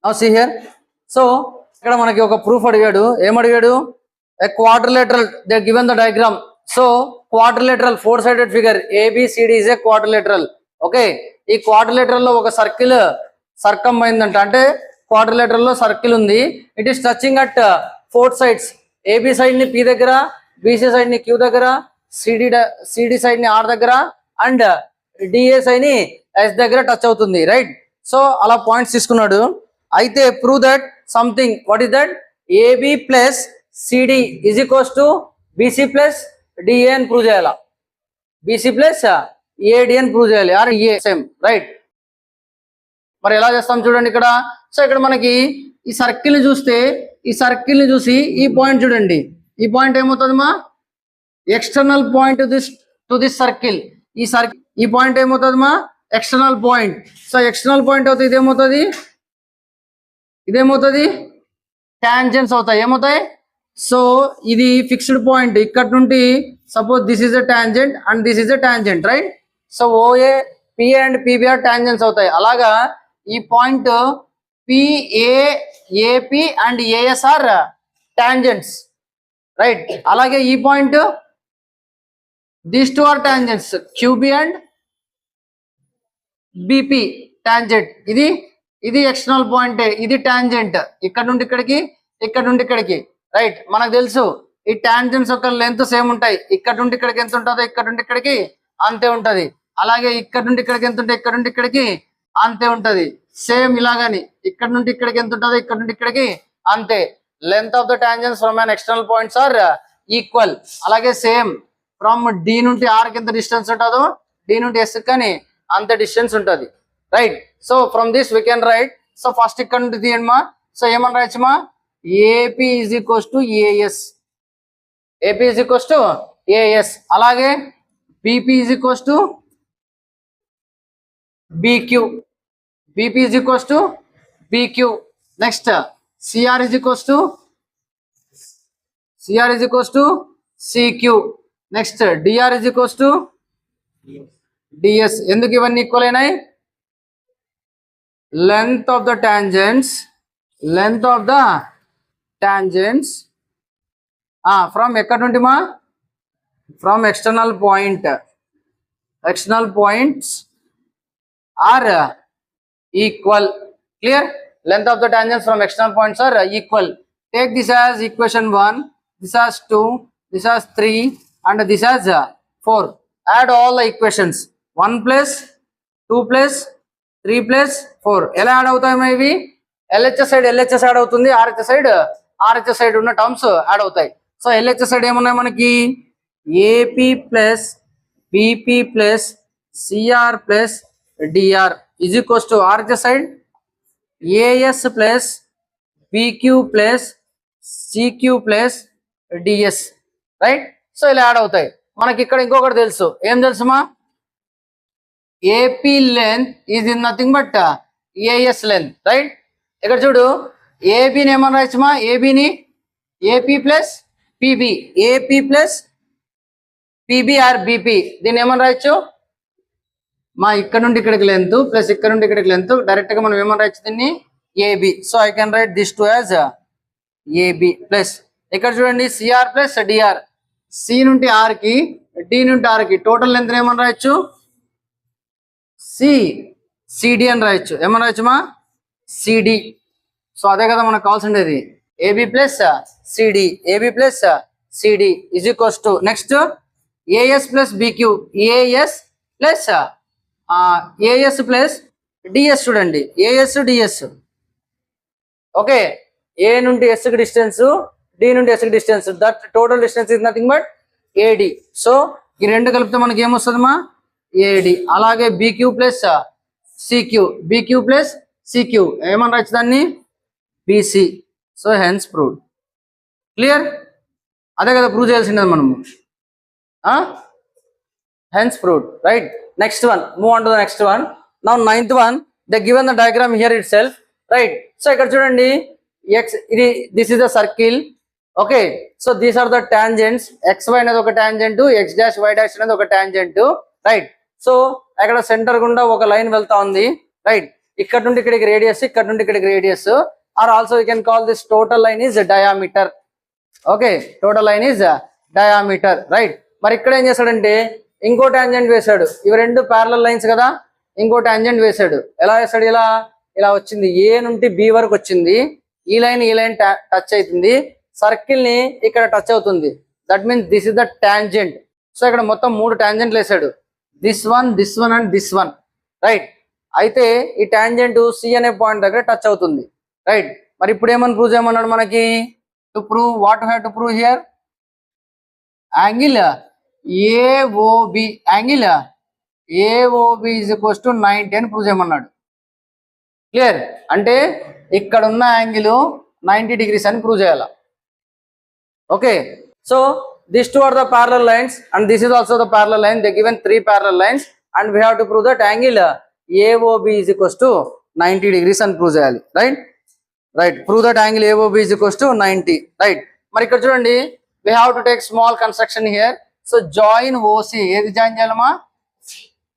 Now see here. So ఇక్కడ మనకి ఒక ప్రూఫ్ అడిగాడు. ఏమడిగాడు? A quadrilateral. They are given the diagram. So quadrilateral four-sided figure ABCD is a quadrilateral. Okay. ఈ quadrilateral లో ఒక circle సర్కమ్ అయిందంట. అంటే క్వాడ్రిలేటరల్ లో సర్కిల్ ఉంది. It is touching at four sides. AB side ని పి దగ్గర, బిసి సైడ్ ని క్యూ దగ్గర, సిడి సైడ్ ని ఆర్ దగ్గర అండ్ డిఏ సైడ్ ని ఎస్ దగ్గర టచ్ అవుతుంది. రైట్. సో అలా పాయింట్స్ తీసుకున్నాడు. అయితే prove that something. What is that? AB plus CD is equals to BC plus DA అని ప్రూవ్ చేయాలా. బిసి ప్లస్ ఏడి అని ప్రూవ్ చేయాలి. Are a same. రైట్. మరి ఎలా చేస్తాం చూడండి ఇక్కడ. సో ఇక్కడ మనకి ఈ సర్కిల్ ని చూస్తే, ఈ సర్కిల్ ని చూసి ఈ పాయింట్ చూడండి. ఈ పాయింట్ ఏమవుతుంది మా? External point to this circle. ఈ పాయింట్ ఏమవుతుంది మా? External point. So external point అవుతుంది. ఇదేమవుతుంది టాంజెంట్స్ అవుతాయి. ఏమవుతాయి? సో ఇది ఫిక్స్డ్ పాయింట్. ఇక్కడ నుండి suppose this is a tangent and this is a tangent. Right. So OA, PA and PBR tangents అవుతాయి. అలాగా ఈ point PA, AP and AS are tangents. Right. అలాగే ఈ point these two are tangents. QB and BP tangent. ఇది external point. ఇది tangent. ఇక్కడ నుండి ఇక్కడికి, ఇక్కడ నుండి ఇక్కడికి. రైట్. మనకు తెలుసు ఈ టాంజెంట్స్ యొక్క లెంత్ సేమ్ ఉంటాయి. ఇక్కడ నుండి ఇక్కడికి ఎంత ఉంటుందో ఇక్కడ నుండి ఇక్కడికి అంతే ఉంటది. అలాగే ఇక్కడ నుండి ఇక్కడికి ఎంత ఉంటే ఇక్కడ నుండి ఇక్కడికి అంతే ఉంటది. సేమ్ ఇలాగని ఇక్కడ నుండి ఇక్కడికి ఎంత ఉంటుందో ఇక్కడ నుండి ఇక్కడికి అంతే. Length of the tangents from an external points are equal. అలాగే సేమ్ ఫ్రమ్ డి నుండి ఆర్ కి ఎంత డిస్టెన్స్ ఉంటుందో డి నుండి ఎస్ కానీ అంత డిస్టెన్స్ ఉంటుంది. Right. So from this we can right. So first ఇక్కడ నుండి తీయండి మా. సో ఏమని రాయచ్చు మా? AP is equals to AS. AP is equals to AS. అలాగే BP is equals to BQ. BP is equals to BQ. Next, CR is equals to CQ. Next, DR is equals to DS. ఎందుకు ఇవన్నీ equal అయినాయి? Length of the tangents from ఎక్కడ నుండి మా? From external points are equal. Clear? Length of the tangents from external points are equal. Take this as equation 1, this as 2, this as 3 and this as 4. Add all the equations. 1 plus 2 plus 3 plus 4. ఎలా add అవుతాయి ఇవి? LHS side add అవుతుంది. RHS side ఉన్న terms add అవుతాయి. So LHS side ఏమున్నాయి మనకి? AP plus BP plus CR plus DR is equals to RHS side AS plus BQ plus CQ plus DS. Right. So ఇలా add అవుతాయి. మనకి ఇక్కడ ఇంకొకటి తెలుసు. ఏం తెలుసు మా? AP length is in nothing but AS length. Right. ఇక్కడ చూడు ఏబిని ఏమని రాయచ్చు మా? ఏబిని AP plus PB. AP plus PB or BP. దీన్ని ఏమని రాయచ్చు మా? ఇక్కడ నుండి ఇక్కడికి లెంత్ ప్లస్ ఇక్కడ నుండి ఇక్కడికి లెంత్. డైరెక్ట్ గా మనం ఏమని రాయచ్చు దీన్ని? AB. So I can write this to as AB plus ఇక్కడ చూడండి సిఆర్ ప్లస్ డిఆర్. సి నుండి ఆర్ కి, డి నుండి ఆర్ కి టోటల్ లెంత్ ఏమని రాయచ్చు? సిడి అని రాయచ్చు. ఏమని రాయచ్చు మా? సిడి. సో అదే కదా మనకు కావాల్సిండేది. AB plus CD. AB plus CD is equals to next AS plus BQ. AS plus DS. చూడండి ఏఎస్ డిఎస్. ఓకే. ఏ నుండి ఎస్ కి డిస్టెన్స్, డి నుండి ఎస్ కి distance. That total distance is nothing but AD. So ఈ రెండు కలిపితే మనకి ఏమొస్తుంది మా? ఏడి. అలాగే బిక్యూ ప్లస్ సిక్యూ. ఏమని రాయచ్చు దాన్ని? BC. So hence proved. Clear? అదే కదా ప్రూవ్ చేయాల్సింది మనము. Hence proved. Right. Next one. Move on to the next one. Now 9th one. They given the diagram here itself. Right. So ఇక్కడ చూడండి this is a circle. Okay. So these are the tangents. XY అనేది ఒక tangent, X dash Y dash అనేది ఒక tangent. Right. So అక్కడ centre గుండా ఒక line వెళ్తా ఉంది. రైట్. ఇక్కడ నుండి ఇక్కడికి రేడియస్, ఇక్కడ నుండి ఇక్కడికి radius, or also you can call this total line is diameter. Okay, total line is diameter, right. మరి ఇక్కడ ఏం చేశాడంటే ఇంకో టాంజెంట్ వేశాడు. ఇవి రెండు ప్యారలల్ లైన్స్ కదా, ఇంకో టాంజెంట్ వేశాడు. ఎలా వేశాడు? ఇలా వచ్చింది, ఏ నుండి బి వరకు వచ్చింది. ఈ లైన్ టచ్ అవుతుంది, సర్కిల్ ని ఇక్కడ టచ్ అవుతుంది. That means this is the tangent. So ఇక్కడ మొత్తం 3 టాంజెంట్లు వేసాడు, this one and this one, right. అయితే ఈ టాంజెంట్ సి అనే పాయింట్ దగ్గర టచ్ అవుతుంది, రైట్. మరి ఇప్పుడు ఏమని ప్రూవ్ చేయమన్నాడు మనకి? To prove what have to prove here? Angle AOB, angle AOB is equals to 90 అని ప్రూవ్ చేయమన్నాడు. క్లియర్? అంటే ఇక్కడ ఉన్న యాంగిల్ 90 degrees అని ప్రూవ్ చేయాలి. Okay, so these two are the parallel lines and this is also the parallel line. They given 3 parallel lines and we have to prove that angle AOB is equals to 90 degrees and prove చేయాలి, right. Prove that angle AOB is equals to 90, right. మరి ఇక్కడ చూడండి, we have to take small construction here. So join OC, ఏది join చేయాలమ్మా?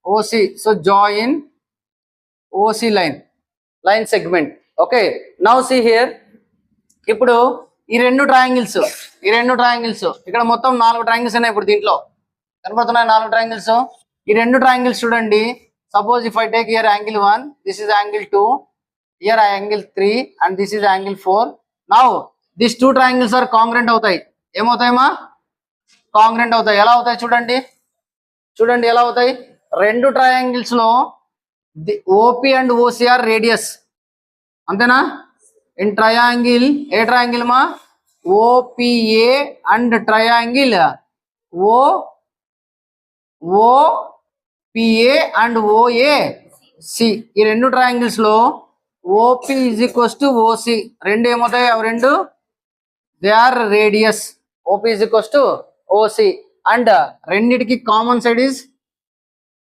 OC. So join OC line segment. Okay, now see here. ఇప్పుడు ఈ రెండు triangles ఇక్కడ మొత్తం 4 ట్రయాంగిల్స్ ఉన్నాయి. ఇప్పుడు దీంట్లో కనబడుతున్నాయి 4 ట్రయాంగిల్స్. ఈ రెండు ట్రయాంగిల్స్ చూడండి, suppose if I take here angle 1, this is angle 2, here angle 3 and this is angle 4. Now this 2 triangles are congruent అవుతాయి. ఏమవుతాయమ్మా? కాంగ్రెంట్ అవుతాయి. ఎలా అవుతాయి చూడండి ఎలా అవుతాయి. రెండు ట్రయాంగిల్స్ లో OP and OC are radius, అంతేనా? ఇన్ ట్రయాంగిల్, ఏ ట్రయాంగిల్ మా? OPA and triangle OPA and OAC. ఈ రెండు ట్రయాంగిల్స్ లో OP is equals to OC. రెండు ఏమవుతాయి? అవి రెండు they are radius. OP is equals to OC and రెండిటికి కామన్ సైడ్ ఈజ్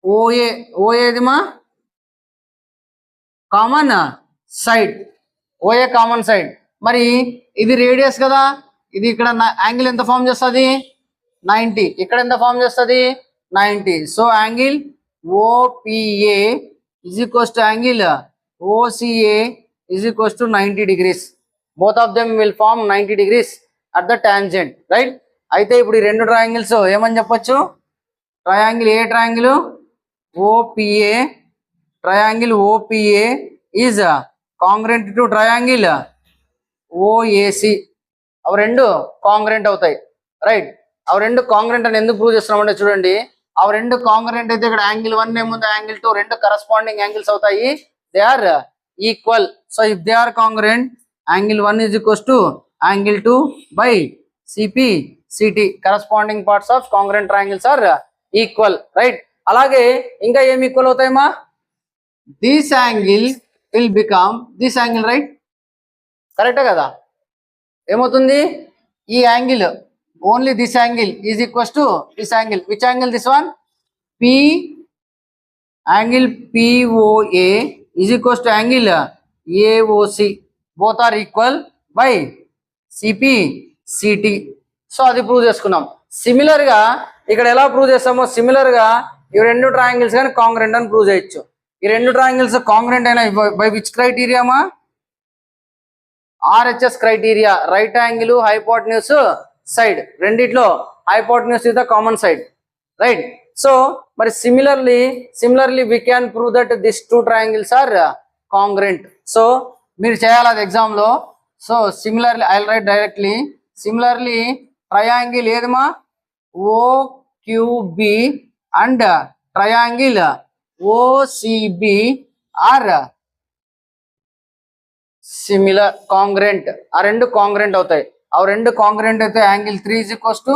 ఓఏ. ఓఏది మా common side, OA common side. మరి ఇది రేడియస్ కదా, ఇది ఇక్కడ యాంగిల్ ఎంత ఫామ్ చేస్తుంది? 90. ఇక్కడ ఎంత ఫామ్ చేస్తుంది? 90. So angle OPA is equals to angle OCA is equals to 90 degrees. Both of them will form 90 degrees at the tangent, right. అయితే ఇప్పుడు ఈ రెండు ట్రయాంగిల్స్ ఏమని చెప్పొచ్చు? Triangle A triangle OPA, triangle OPA is congruent to triangle OAC. అవి రెండు congruent అవుతాయి, right. అవి రెండు కాంగ్రెంట్ అని ఎందుకు ప్రూవ్ చేస్తున్నామంటే చూడండి, అవి రెండు కాంగ్రెంట్ అయితే ఇక్కడ యాంగిల్ 1 ఏముంది, యాంగిల్ 2 రెండు కరస్పాండింగ్ యాంగిల్స్ అవుతాయి. They are equal. So if they are congruent, angle 1 is equals to angle 2 by CP CT. Corresponding parts of congruent triangles are equal, right. అలాగే ఇంకా ఏమి ఈక్వల్ అవుతాయమ్మా? This angle will become this angle, right? కరెక్టే కదా? ఏమవుతుంది? ఈ angle only this angle is equals to this angle. Which angle? This one. P angle POA is equals to angle AOC. Both are equal by CP CT. So అది prove చేసుకున్నాం. Similar గా ఇక్కడ ఎలా prove చేస్తామో similar గా ఈ రెండు triangles కానీ కాంగ్రెంట్ అని ప్రూవ్ చేయొచ్చు. ఈ రెండు ట్రయాంగిల్స్ కాంగ్రెంట్ అయినా బై విచ్ క్రైటీరియా మా? RHS criteria. Right angle hypotenuse side రెండిట్లో hypotenuse is the common side, right. So మరి similarly we can prove that this 2 triangles are congruent. So మీరు చేయాలి అది ఎగ్జామ్ లో. So similarly I write directly. Similarly triangle ఏదమ్మా? OQB and triangle OCB are similar congruent. ఆ రెండు congruent అవుతాయి. ఆ రెండు కాంగ్రెంట్ అయితే angle 3 is equals to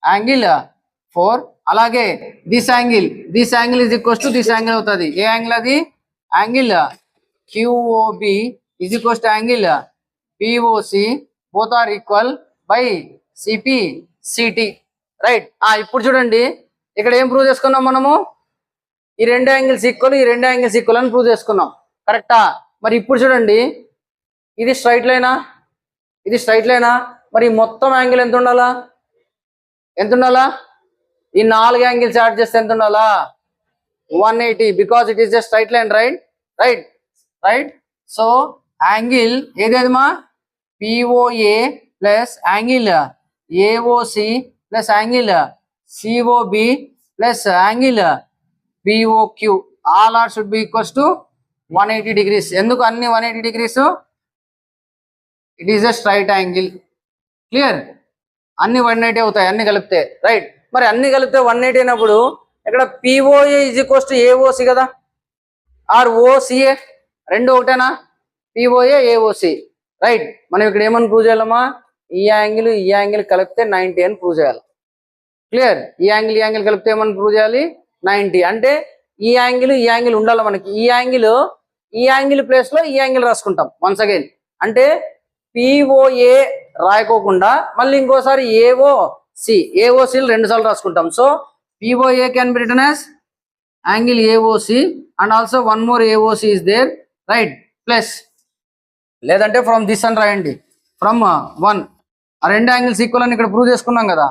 angle 4. అలాగే this angle is equals to this angle అవుతుంది. ఏ యాంగిల్ అది? Angle QOB is equals to angle POC. Both are equal by CP CT, right. ఇప్పుడు చూడండి, ఇక్కడ ఏం ప్రూవ్ చేసుకున్నాం మనము? ఈ రెండు యాంగిల్స్ ఈక్వల్, ఈ రెండు యాంగిల్స్ ఈక్వల్ అని ప్రూవ్ చేసుకున్నాం, కరెక్టా? మరి ఇప్పుడు చూడండి, ఇది స్ట్రైట్ లైనా, ఇది స్ట్రైట్ లైనా. మరి మొత్తం యాంగిల్ ఎంత ఉండాలా? ఈ 4 యాంగిల్స్ యాడ్ చేస్తే ఎంత ఉండాలా? 180. Because it is a straight line, right. So angle ఏదేదమ్మా POA plus angle AOC plus angle COB plus angle POQ all are should be equals to 180 degrees. ఎందుకు అన్ని 180 degrees? It is a straight angle. Clear? అన్ని 180 అవుతాయి అన్ని కలిపితే, right. మరి అన్ని కలిపితే 180 అయినప్పుడు ఇక్కడ POA is equals to AOC కదా, ఆర్ ఓసిఏ రెండు ఒకటేనా? POA AOC, right. మనం ఇక్కడ ఏమని ప్రూవ్ చేయాలమ్మా? ఈ యాంగిల్ కలిపితే 90 అని ప్రూవ్ చేయాలి. క్లియర్? ఈ యాంగిల్ కలిపితే ఏమని ప్రూవ్ చేయాలి? 90. అంటే ఈ యాంగిల్ ఉండాలి మనకి. ఈ యాంగిల్ ప్లేస్ లో ఈ యాంగిల్ రాసుకుంటాం వన్స్ అగైన్. అంటే పిఓఏ రాయకోకుండా మళ్ళీ ఇంకోసారి ఏఓసి రెండు సార్లు రాసుకుంటాం. So POA can be written as angle AOC and also one more AOC is there, right. Plus లేదంటే ఫ్రమ్ దిస్ అని రాయండి, ఫ్రమ్ 1. ఆ రెండు యాంగిల్స్ ఈక్వల్ అని ఇక్కడ ప్రూవ్ చేసుకున్నాం కదా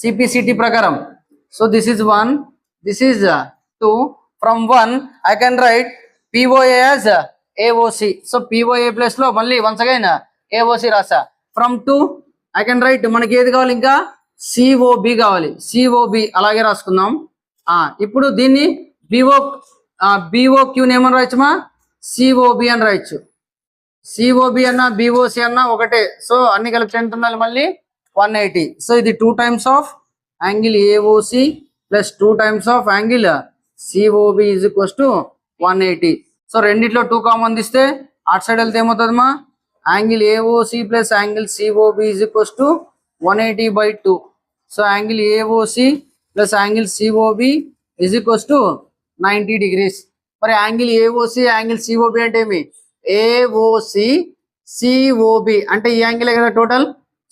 సిపిసిటి ప్రకారం. So this is 1, this is 2. From 1 I can write POA as AOC. So POA place లో మళ్ళీ వన్స్ అగైన్ ఏఓసి రాసా. ఫ్రమ్ 2 ఐ కెన్ రైట్ మనకి ఏది కావాలి? ఇంకా సిఓబి కావాలి. సిఓబి అలాగే రాసుకుందాం. ఇప్పుడు దీన్ని బిఓక్యూని ఏమని రాయొచ్చుమా? సిఓబి అని రాయొచ్చు. సిఓబి అన్న బిఓసి అన్న ఒకటే. సో అన్ని కలిపి ఎంత ఉండాలి? మళ్ళీ 180. సో ఇది 2 times of angle AOC plus 2 times of angle COB is equals to 180. So రెండిట్లో 2 కామన్ తీస్తే అటు సైడ్ వెళ్తే ఏమవుతుందమ్మా? Angle AOC plus angle COB is equals to 180/2. So angle AOC plus angle COB is equals to 90 degrees. మరి angle AOC angle COB అంటే ఏమి? AOC COB అంటే ఈ యాంగిల్ కదా total.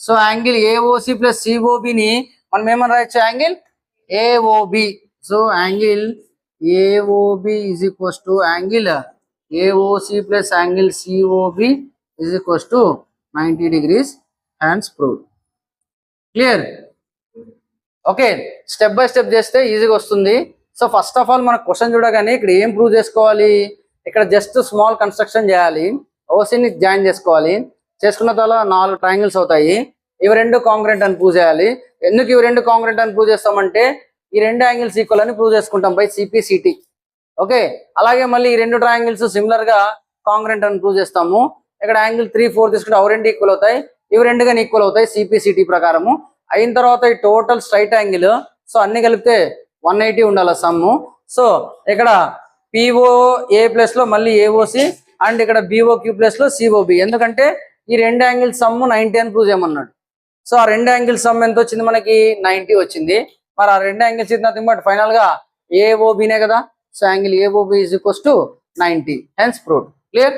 So angle AOC plus సిఓబిని మనం ఏమని రాయొచ్చు? Angle AOB. So angle AOB is equals to angle AOC plus angle COB is equals to 90 degrees. Hence proved. Clear? Okay, step by step చేస్తే ఈజీగా వస్తుంది. సో ఫస్ట్ ఆఫ్ ఆల్ మన question చూడగానే ఇక్కడ ఏం ప్రూవ్ చేసుకోవాలి? ఇక్కడ జస్ట్ స్మాల్ కన్స్ట్రక్షన్ చేయాలి, ఓసీని జాయిన్ చేసుకోవాలి. చేసుకున్న తర్వాత 4 ట్రయాంగిల్స్ అవుతాయి. ఇవి రెండు కాంగ్రెంట్ అని ప్రూవ్ చేయాలి. ఎందుకు ఇవి రెండు కాంగ్రెంట్ అని ప్రూవ్ చేస్తామంటే ఈ రెండు యాంగిల్స్ ఈక్వల్ అని ప్రూవ్ చేసుకుంటాం బై సిపిసిటి. ఓకే, అలాగే మళ్ళీ ఈ రెండు ట్రయాంగిల్స్ సిమిలర్ గా కాంగ్రెంట్ అని ప్రూవ్ చేస్తాము. ఇక్కడ యాంగిల్ 3, 4 తీసుకుంటే అవి రెండు ఈక్వల్ అవుతాయి, ఇవి రెండు కానీ ఈక్వల్ అవుతాయి సిపిసిటి ప్రకారము. అయిన తర్వాత ఈ టోటల్ స్ట్రైట్ యాంగిల్, సో అన్ని కలిపితే 180 ఉండాలి సమ్ము. సో ఇక్కడ పిఓఏ ప్లస్ లో మళ్ళీ ఏఓసి అండ్ ఇక్కడ బిఓక్యూ ప్లస్ లో సిఓబి. ఎందుకంటే ఈ రెండు యాంగిల్ సమ్ము 90 అని ప్రూవ్ చేయమన్నాడు. సో ఆ రెండు యాంగిల్ సమ్ ఎంత వచ్చింది? మనకి 90 వచ్చింది. మరి ఆ రెండు యాంగిల్స్ ఇది నథింగ్ బట్ ఫైనల్ గా ఏఓబినే కదా. So angle AOB is equals to 90. Hence proved. Clear?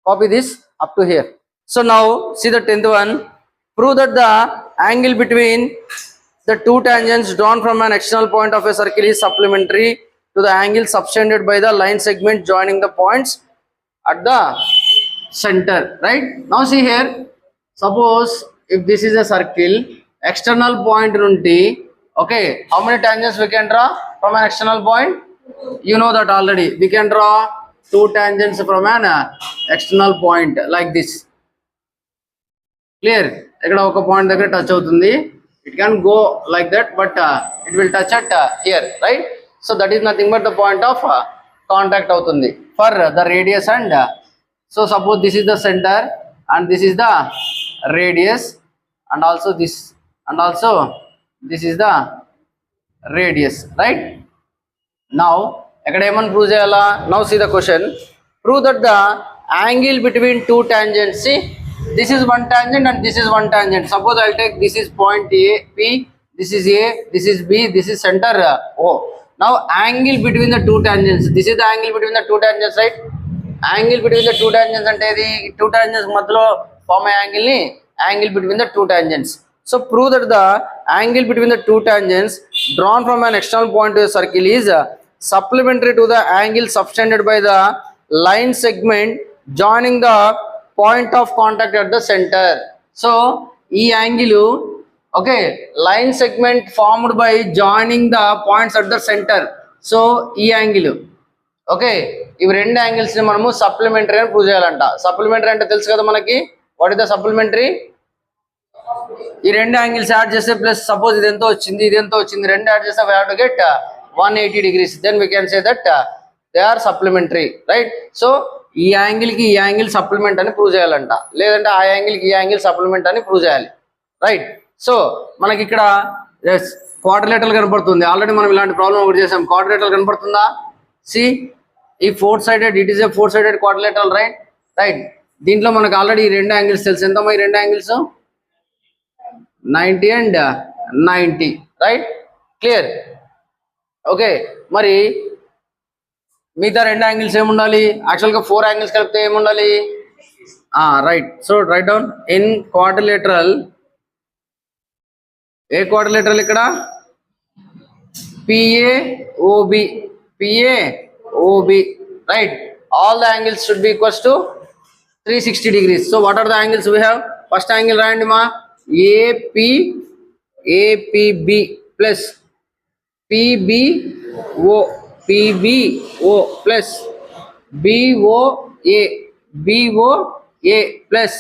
Copy this up to here. So now see the 10th one. Prove that the angle between the two tangents drawn from an external point of a circle is supplementary to the angle subtended by the line segment joining the points at the center. Right? Now see here. Suppose if this is a circle, external point nunti, okay, how many tangents we can draw from an external point? You know that already. We can draw 2 tangents from an external point like this. Clear? ఇక్కడ ఒక point దగ్గర touch అవుతుంది. It can go like that but it will touch at here, right? So that is nothing but the point of contact అవుతుంది for the radius. And so suppose this is the centre and this is the radius and also this is the radius, right? Now ఇక్కడ ఏమని prove చేయాలా? Now see the question. Prove that the angle between 2 tangents. See, this is one tangent and this is one tangent. Suppose I'll take this is point A, P, this is A, this is B, this is center O. Now angle between the 2 tangents. This is the angle between the 2 tangents, right? Angle between the 2 tangents ante idi 2 tangents madhyalo form a angle ni angle between the 2 tangents. So prove that the angle between the 2 tangents drawn from an external point to a circle is supplementary to the angle subtended by the line segment joining the point of contact at the center. So ఈ angle okay line segment formed by joining the points at the centre. So ఈ angle okay, ఇవి రెండు angles ని మనము supplementary అని prove చేయాలంట. Supplementary అంటే తెలుసు కదా మనకి, వాట్ ఇస్ ద సప్లిమెంటరీ? ఈ రెండు యాంగిల్స్ యాడ్ చేస్తే ప్లస్ సపోజ్ ఇది ఎంతో వచ్చింది, ఇది ఎంతో వచ్చింది, రెండు యాడ్ చేస్తే we have to get 180 degrees. Then we can say that they are supplementary, right? So ఈ యాంగిల్ కి ఈ యాంగిల్ సప్లిమెంట్ అని ప్రూవ్ చేయాలంట, లేదంటే ఆ యాంగిల్ కి ఈ యాంగిల్ సప్లిమెంట్ అని ప్రూవ్ చేయాలి, రైట్? సో మనకి ఇక్కడ క్వాడ్రిలేటరల్ కనపడుతుంది. ఆల్రెడీ మనం ఇలాంటి ప్రాబ్లం ఒకటి చేసాం. క్వాడ్రిలేటరల్ కనపడుతుందా? సి ఈ four sided, it is A four sided quadrilateral, right? Right. దీంట్లో మనకు ఆల్రెడీ ఈ రెండు యాంగిల్స్ తెలుసు. ఎంతమ్మా ఈ రెండు angles? 90 and 90, right? Clear? Okay, మరి మిగతా రెండు యాంగిల్స్ ఏముండాలి? యాక్చువల్గా 4 యాంగిల్స్ కలిపితే ఏముండాలి? Right. So right down in quadrilateral. A quadrilateral ఇక్కడ? PAOB, PAOB, right? All the angles should be equals to 360 degrees. So what are the angles we have? First angle రాయండి మా, APB plus PBO, PBO plus BOA, BOA plus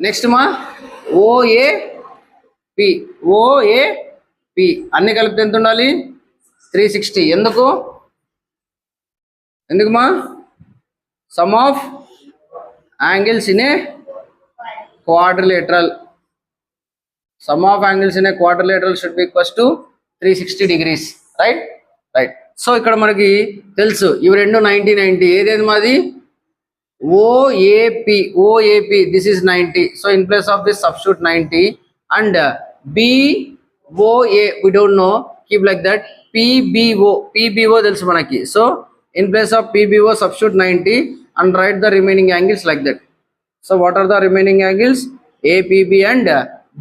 next మా OAP, OAP అన్ని కలిపితే ఎంత ఉండాలి? 360. ఎందుకు మా? Sum of angles in a quadrilateral. Sum of angles in a quadrilateral should be equals to 360 degrees, right? Right. So ఇక్కడ మనకి తెలుసు ఇవి రెండు 90 90. ఏదేది మాది? OAP, OAP, this is 90. So in place of this substitute 90 and BOA we don't know, keep like that. PBO తెలుసు మనకి. So in place of PBO substitute 90 and write the remaining angles like that. So what are the remaining angles? APB and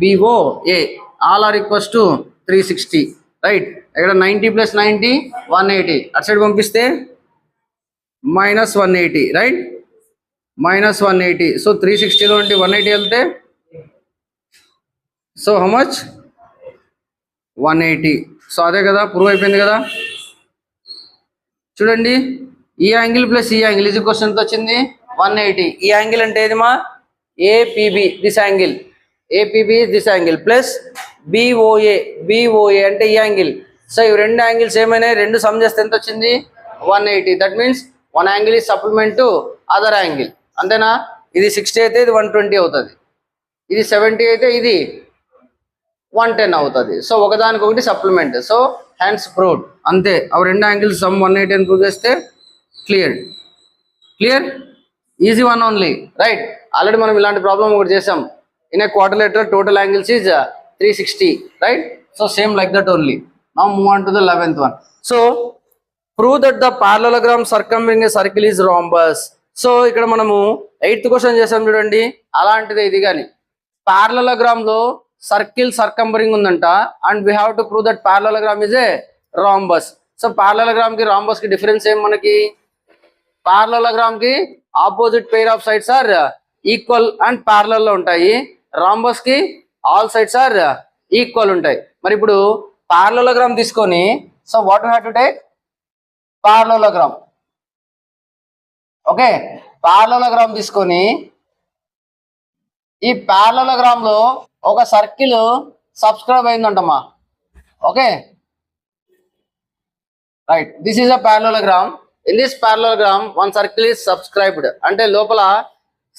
BOA. All are equals to 360, right? ఇక్కడ 90 plus 90 180. అటు side పంపిస్తే minus 180, right? Minus 180. So 360 లో నుండి 180 వెళ్తే so how much? 180. So అదే కదా, prove అయిపోయింది కదా. చూడండి, ఈ యాంగిల్ ప్లస్ ఈ యాంగిల్ ఇది క్వశ్చన్ ఎంత వచ్చింది? 180. ఈ యాంగిల్ అంటే ఏది మా? APB, this angle. APB this angle plus BOA, BOA అంటే ఈ యాంగిల్. సో ఇవి రెండు యాంగిల్స్ ఏమైనాయి? రెండు సమ్ చేస్తే ఎంత వచ్చింది? 180. That means one angle is supplement to other angle, అంతేనా? ఇది 60 అయితే ఇది 120 అవుతుంది, ఇది 70 అయితే ఇది 110 అవుతుంది. సో ఒకదానికొకటి సప్లిమెంట్. సో హ్యాండ్స్ ప్రూవ్డ్, అంతే. అవి రెండు యాంగిల్స్ సమ్ 180 అని ప్రూవ్ చేస్తే clear. Clear? Easy one only, right? Already మనం ఇలాంటి ప్రాబ్లం ఒకటి చేసాం. In a quadrilateral total angles is 360, right? So same like that only. Now move on to the 11th one. So prove that the parallelogram circumscribing a circle is rhombus. So ఇక్కడ మనము 8th question చేసాం చూడండి, అలాంటిదే ఇది. కానీ పారలలోగ్రామ్ లో circle circumscribing ఉందంట and we have to prove that parallelogram is a rhombus. So parallelogram కి రాంబస్ కి డిఫరెన్స్ ఏం మనకి? పారలలోగ్రామ్ కి opposite pair of sides are equal and parallel లో ఉంటాయి. రాంబస్ కి ఆల్ సైడ్స్ ఆర్ ఈక్వల్ ఉంటాయి. మరి ఇప్పుడు పారలలోగ్రామ్ తీసుకొని, so what you have to take? Parallelogram. Okay, parallelogram తీసుకొని ఈ పారలలోగ్రామ్ లో ఒక సర్కిల్ సబ్స్క్రైబ్ అయిందంటమ్మా. Okay, right. This is a parallelogram. In this parallelogram one circle is subscribed, అంటే లోపల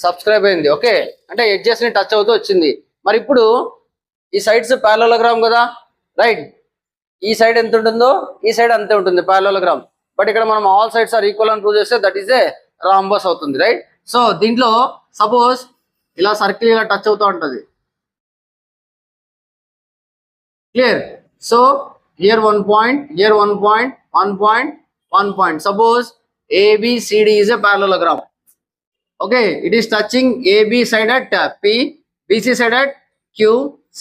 సబ్స్క్రైబ్ అయింది. ఓకే, అంటే ఎడ్జెస్ ని టచ్ అవుతూ వచ్చింది. మరి ఇప్పుడు ఈ సైడ్స్ పారలలోగ్రామ్ కదా, రైట్? ఈ సైడ్ ఎంత ఉంటుందో ఈ సైడ్ అంతే ఉంటుంది పారలలోగ్రామ్. బట్ ఇక్కడ మనం ఆల్ సైడ్స్ ఆర్ ఈక్వల్ అని ప్రూవ్ చేస్తే దట్ ఈస్ ఏ రాంబస్ అవుతుంది, రైట్? సో దీంట్లో సపోజ్ ఇలా సర్కిల్ ఇలా టచ్ అవుతూ ఉంటుంది. Clear? So here 1 point, here 1 point, 1 point, 1 point. Suppose ABCD is a parallelogram. Okay, it is touching AB side at P, BC side at Q,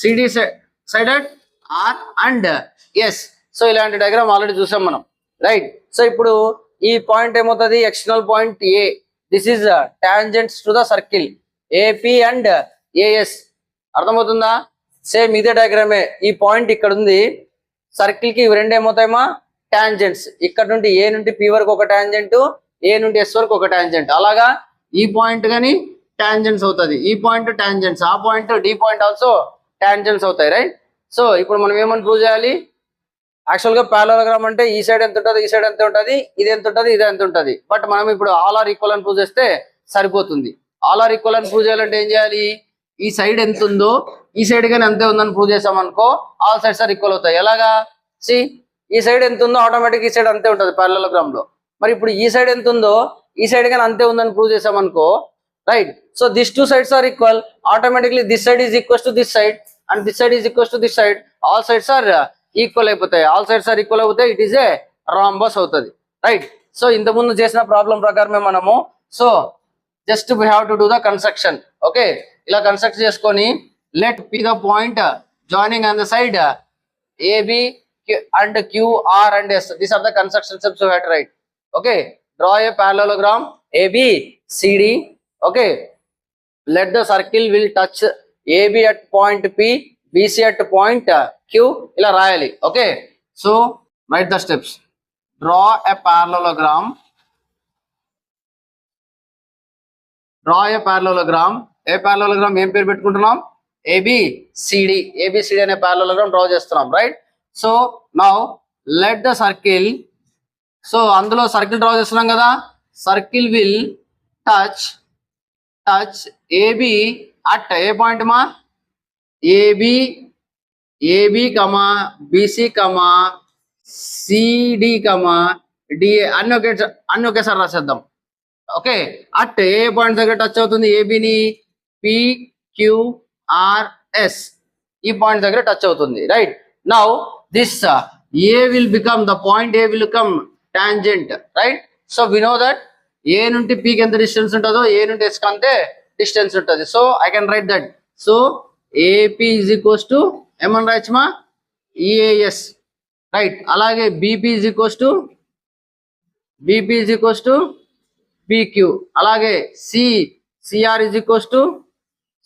CD side at R and S. So ఇలాంటి diagram already చూసాం మనం, right? So ఇప్పుడు ఈ point ఏమవుతుంది? External point A. This is tangents to the circle AP and AS. అర్థమవుతుందా? Same ఇదే డయాగ్రామే. ఈ point ఇక్కడ ఉంది, సర్కిల్ కి ఇవి రెండు ఏమవుతాయమ్మా? టాంజెంట్స్. ఇక్కడ నుండి ఏ నుండి పి వరకు ఒక టాంజెంట్, ఏ నుండి ఎస్ వరకు ఒక టాంజెంట్. అలాగా ఈ పాయింట్ కానీ టాంజెంట్స్ అవుతుంది, ఈ పాయింట్ టాంజెంట్స్, ఆ point D point also tangents అవుతాయి, రైట్. సో ఇప్పుడు మనం ఏమని ప్రూవ్ చేయాలి? యాక్చువల్ గా పారలోగ్రామ్ అంటే ఈ సైడ్ ఎంత ఉంటుంది, ఈ సైడ్ ఎంత ఉంటుంది, ఇది ఎంత ఉంటుంది, ఇది ఎంత ఉంటుంది. బట్ మనం ఇప్పుడు ఆల్ ఆర్ ఈక్వల్ అని ప్రూవ్ చేస్తే సరిపోతుంది. ఆల్ ఆర్ ఈక్వల్ అని ప్రూవ్ చేయాలంటే ఏం చేయాలి? ఈ సైడ్ ఎంత ఉందో ఈ సైడ్ కానీ అంతే ఉందని ప్రూవ్ చేసాం అనుకో, ఆల్ సైడ్స్ ఆర్ ఈక్వల్ అవుతాయి. ఎలాగా? సి, ఈ సైడ్ ఎంత ఉందో ఆటోమేటిక్ ఈ సైడ్ అంతే ఉంటుంది పారలోగ్రామ్ లో. మరి ఇప్పుడు ఈ సైడ్ ఎంత ఉందో ఈ సైడ్ కానీ అంతే ఉందని ప్రూవ్ చేసాం అనుకో, right. So this two sides are equal, automatically this side is equals to this side and this side is equals to this side. All sides are equal అయిపోతాయి. ఆల్ సైడ్స్ ఆర్ ఈక్వల్ అవుతాయి, it is a rhombus అవుతుంది, right. So ఇంతకుముందు చేసిన problem ప్రకారమే మనము, so just we have to do the construction. Okay, ఇలా construct చేసుకొని let P the point joining on the side AB and QR and S. These are the construction steps you have to write. Okay, draw a parallelogram ABCD. Okay, let the circle will touch AB at point P, BC at point Q. ఇలా రాయాలి. Okay, so write the steps. Draw a parallelogram. Draw a parallelogram. A parallelogram ఏం పేరు పెట్టుకుంటున్నాం? ABCD. ABCD అనే parallelogram డ్రా చేస్తున్నాం, రైట్. So now let the circle, so అందులో సర్కిల్ డ్రా చేస్తున్నాం కదా, circle will touch AB at a point మా AB comma BC comma CD comma DA అన్ని ఒకేసారి రాసేద్దాం. ఓకే, అట్ ఏ పాయింట్ దగ్గర టచ్ అవుతుంది ఏబిని? PQRS ఈ పాయింట్ దగ్గర టచ్ అవుతుంది, right. Now this A will become the point, A will become tangent, right. So we know that A నుండి P కి ఎంత డిస్టెన్స్ ఉంటుందో A నుండి S కి అంతే డిస్టెన్స్ ఉంటుంది. So I can write that. So AP is equals to ఏమని రాయొచ్చుమా? EAS, right. అలాగే BP is equals to PQ. అలాగే CR is equals to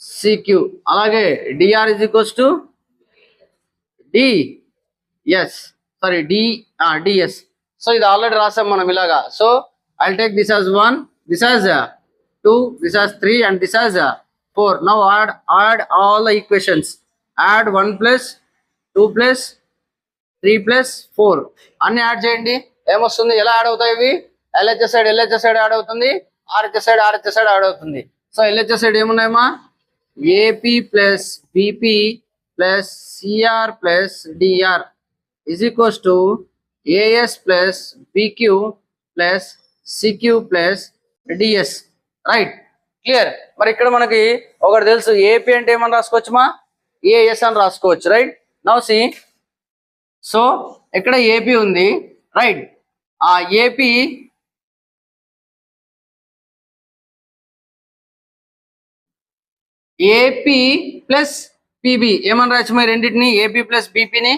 CQ. అలాగే DR is equals to DS. So ఇది already రాసాం మనం ఇలాగా. So I'll take this as 1, this as 2, this as 3 and this as 4. Now add all the equations. Add 1 plus 2 plus 3 plus 4 అన్ని add చేయండి. ఏమొస్తుంది? ఎలా add అవుతాయి ఇవి? LHS సైడ్ యాడ్ అవుతుంది, RHS సైడ్ యాడ్ అవుతుంది. సో LHS సైడ్ ఏమున్నాయమ్మా? AP plus BP plus CR plus DR is equals to AS plus BQ plus CQ plus DS, right. Clear. మరి ఇక్కడ మనకి ఒకటి తెలుసు, AP అంటే ఏమని రాసుకోవచ్చుమా? AS అని రాసుకోవచ్చు, రైట్. నౌ సి, సో ఇక్కడ AP ఉంది, రైట్. ఆ AP ప్లస్ PB ఏమని రాయొచ్చు మరి రెండింటిని? AP ప్లస్ BPని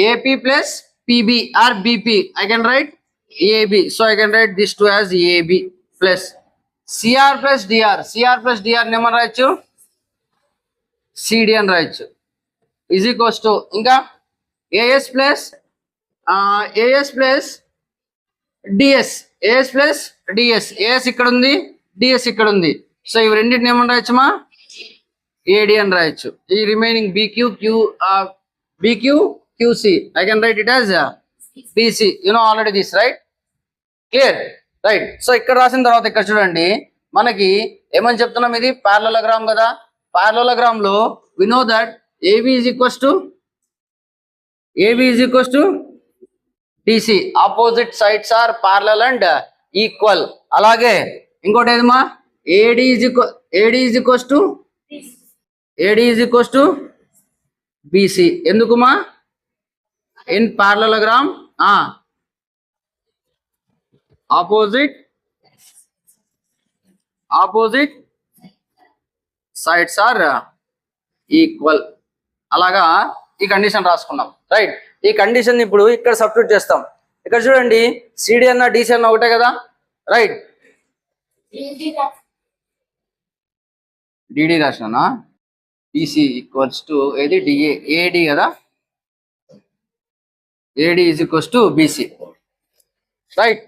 AP plus PB or BP. I can write AB. So I can write this two as AB plus CR plus DR. CR plus DR ఏమని రాయొచ్చు? CD అని రాయొచ్చు. Is equals to ఇంకా AS plus DS. AS plus DS. AS ఇక్కడ ఉంది, DS ఇక్కడ ఉంది. So ఇవి రెండింటిని ఏమని రాయొచ్చుమా? AD అని రాయొచ్చు. ఈ remaining BQ QC, I can write it as BC. You know already this, right? Clear, right. So ఇక్కడ రాసిన తర్వాత ఇక్కడ చూడండి, మనకి ఏమని చెప్తున్నాం? ఇది parallelogram కదా. Parallelogram లో we know that AB is equals to DC. Opposite sides are parallel and equal. అలాగే ఇంకోటి ఏదమ్మా? AD is equals to BC. ఎందుకుమా? In parallelogram opposite sides are equal. అలాగా ఈ కండిషన్ రాసుకున్నాం, రైట్. ఈ కండిషన్ ఇప్పుడు ఇక్కడ సబ్స్టిట్యూట్ చేస్తాం. ఇక్కడ చూడండి, CD అన్న DC అన్న ఒకటే కదా, రైట్. DD రాసినా, BC ఈక్వల్స్ టు ఏది? AD కదా. AD is equals to BC. Right,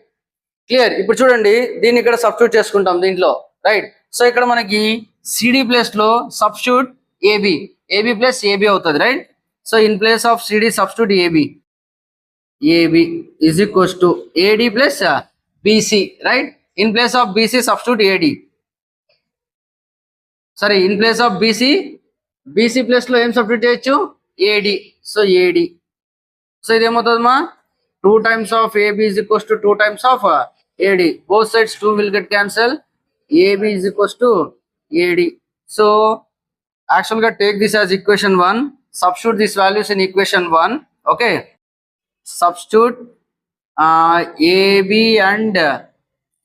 clear. ఇప్పుడు చూడండి దీన్ని ఇక్కడ సబ్స్టిట్యూట్ చేసుకుంటాం దీంట్లో. రైట్, సో ఇక్కడ మనకి సిడి ప్లేస్ లో substitute AB, AB plus AB అవుతుంది. Right, so in place of CD substitute AB, AB is equals to AD plus BC. Right, in place of BC substitute AD, సరే in place of BC, BC place లో ఏం substitute చేయొచ్చు, AD. So AD, so ఇదేమవుతుందమ్మా 2 times of AB is equals to 2 times of AD. Both sides 2 will get cancelled. AB is equals to AD. So actually take this as equation 1. Substitute these values in equation 1. Okay. Substitute AB and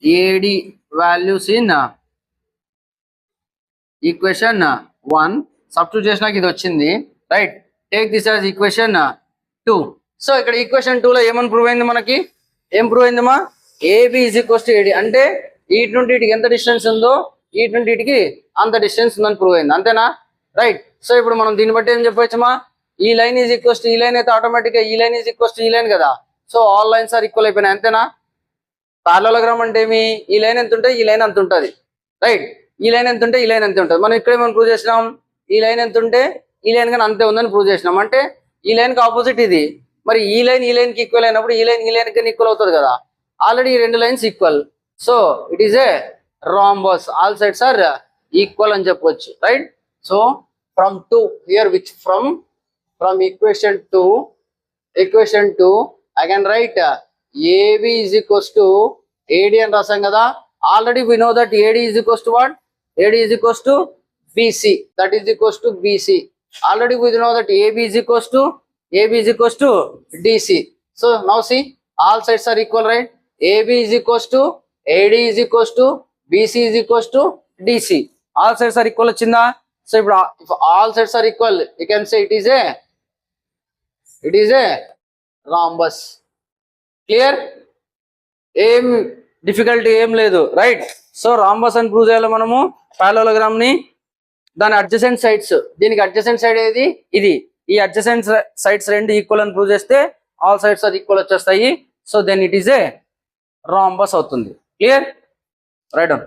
AD values in equation 1. Substitute చేసినాక ఇది వచ్చింది. Right. Take this as equation 2. So ఇక్కడ equation 2 లో ఏమని prove అయింది మనకి, ఏం prove అయిందమ్మా, AB is equals to AD. అంటే ఈటి నుండి ఇటుకి ఎంత డిస్టెన్స్ ఉందో ఈటి నుండి ఇటుకి అంత డిస్టెన్స్ ఉందని ప్రూవ్ అయింది, అంతేనా. రైట్, సో ఇప్పుడు మనం దీన్ని బట్టి ఏం చెప్పవచ్చమ్మా, ఈ లైన్ ఈజ్ ఈక్వల్స్ టు ఈ లైన్ అయితే ఆటోమేటిక్ గా ఈ లైన్ ఈజ్ ఈక్వల్స్ టు ఈ లైన్ కదా. So all lines are equal అయిపోయినాయి, అంతేనా. పారలలోగ్రామ్ అంటే ఏమి, ఈ లైన్ ఎంత ఉంటే ఈ లైన్ అంత ఉంటుంది. రైట్, ఈ లైన్ ఎంత ఉంటే ఈ లైన్ ఎంత ఉంటుంది. మనం ఇక్కడ ఏమని ప్రూవ్ చేసినాం, ఈ లైన్ ఎంత ఉంటే ఈ లైన్ కానీ అంతే ఉందని ప్రూవ్ చేసినాం. అంటే ఈ లైన్ కి ఆపోజిట్ ఇది, మరి ఈ లైన్ ఈ లైన్ కి ఈక్వల్ అయినప్పుడు ఈ లైన్ కి ఈక్వల్ అవుతుంది కదా. ఆల్రెడీ ఈ 2 lines equal, so it is a rhombus, all sides are equal అని చెప్పవచ్చు. Right, so from 2 here which from equation 2 I can write AB is equals to AD అని రాసాం కదా. Already we know that AD is equals to what, AD is equals to BC, that is equals to BC. Already we know that AB is equals to AB is equals to DC. So now see, all sides are equal, right? AB is equals to AD is equals to BC is equals to DC. All sides are equal వచ్చిందా. So if all sides are equal, you can say it is a rhombus. Clear? ఏం difficulty ఏం లేదు. Right, so rhombus అని prove చేయాలి మనము parallelogram ని. దాని adjacent sides, దీనికి అడ్జసెంట్ సైడ్ ఏది, ఇది. ఈ అడ్జసెంట్ సైడ్స్ రెండు ఈక్వల్ అని ప్రూవ్ చేస్తే ఆల్ సైడ్స్ ఆర్ ఈక్వల్ వచ్చేస్తాయి. So then it is a rhombus అవుతుంది. Clear, right on.